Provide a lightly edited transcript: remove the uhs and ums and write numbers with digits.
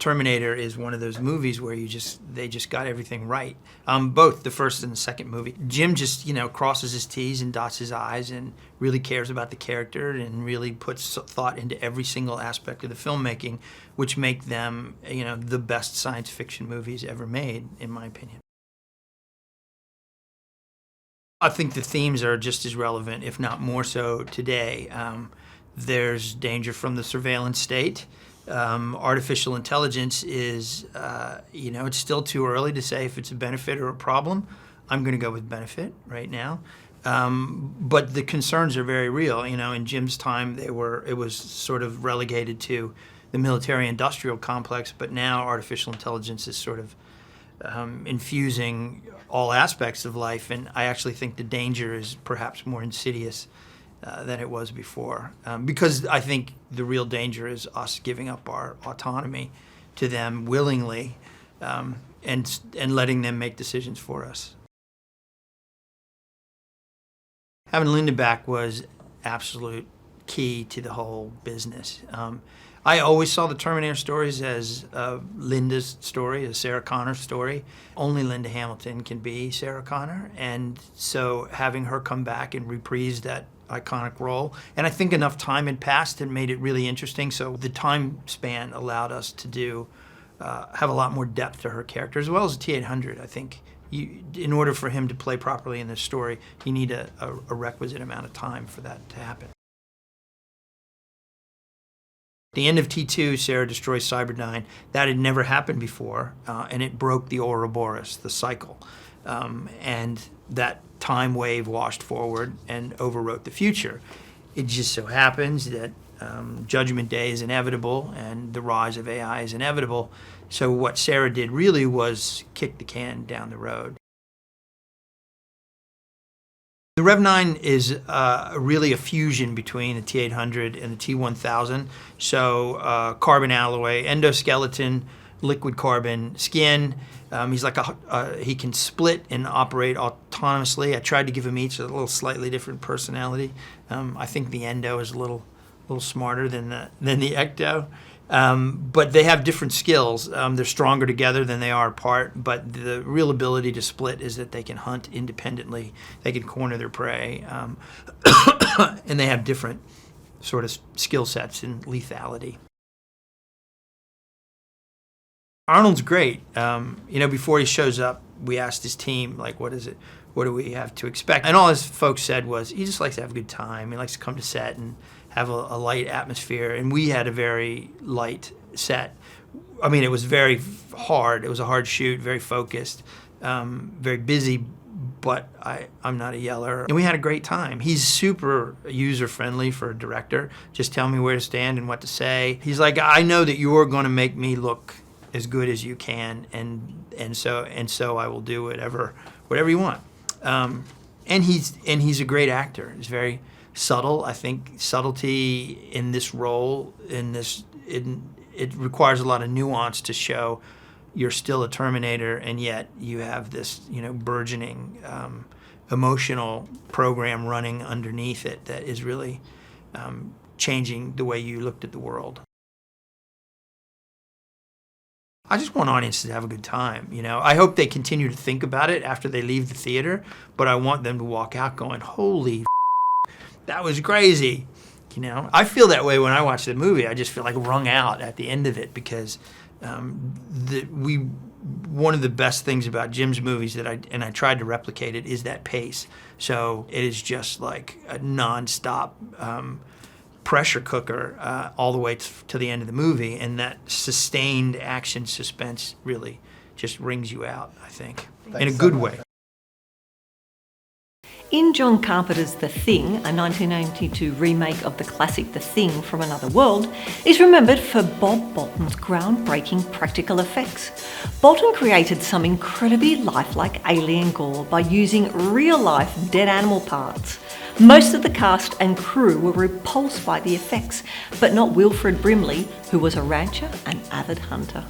Terminator is one of those movies where they just got everything right. Both the first and the second movie. Jim just, crosses his T's and dots his I's and really cares about the character and really puts thought into every single aspect of the filmmaking, which make them, the best science fiction movies ever made, in my opinion. I think the themes are just as relevant, if not more so, today. There's danger from the surveillance state. Artificial intelligence is, it's still too early to say if it's a benefit or a problem. I'm going to go with benefit right now. But the concerns are very real. In Jim's time, it was sort of relegated to the military-industrial complex, but now artificial intelligence is sort of infusing all aspects of life, and I actually think the danger is perhaps more insidious than it was before. Because I think the real danger is us giving up our autonomy to them willingly and letting them make decisions for us. Having Linda back was absolute key to the whole business. I always saw the Terminator stories as Linda's story, a Sarah Connor story. Only Linda Hamilton can be Sarah Connor, and so having her come back and reprise that iconic role, and I think enough time had passed and made it really interesting, so the time span allowed us to have a lot more depth to her character, as well as the T-800. I think in order for him to play properly in this story, you need a requisite amount of time for that to happen. At the end of T2, Sarah destroys Cyberdyne. That had never happened before, and it broke the Ouroboros, the cycle. And that time wave washed forward and overwrote the future. It just so happens that Judgment Day is inevitable and the rise of AI is inevitable. So what Sarah did really was kick the can down the road. The Rev 9 is really a fusion between the T-800 and the T-1000. So carbon alloy, endoskeleton, liquid carbon skin. He's like he can split and operate autonomously. I tried to give him each a little slightly different personality. I think the endo is a little smarter than the ecto. But they have different skills. They're stronger together than they are apart, but the real ability to split is that they can hunt independently. They can corner their prey, and they have different sort of skill sets and lethality. Arnold's great. Before he shows up, we asked his team, like, what is it? What do we have to expect? And all his folks said was, he just likes to have a good time. He likes to come to set and have a light atmosphere. And we had a very light set. I mean, it was very hard. It was a hard shoot, very focused, very busy, but I'm not a yeller. And we had a great time. He's super user-friendly for a director. Just tell me where to stand and what to say. He's like, I know that you're going to make me look as good as you can, and so I will do whatever you want. And he's a great actor. He's very subtle. I think subtlety in this role, it requires a lot of nuance to show you're still a Terminator, and yet you have this burgeoning emotional program running underneath it that is really changing the way you looked at the world. I just want audiences to have a good time, I hope they continue to think about it after they leave the theater, but I want them to walk out going, holy that was crazy. I feel that way when I watch the movie. I just feel like wrung out at the end of it because one of the best things about Jim's movies that I tried to replicate it is that pace. So it is just like a nonstop pressure cooker all the way to the end of the movie, and that sustained action suspense really just wrings you out, I think, in a good way. In John Carpenter's The Thing, a 1992 remake of the classic The Thing from Another World, is remembered for Bob Bolton's groundbreaking practical effects. Bolton created some incredibly lifelike alien gore by using real-life dead animal parts. Most of the cast and crew were repulsed by the effects, but not Wilfred Brimley, who was a rancher and avid hunter.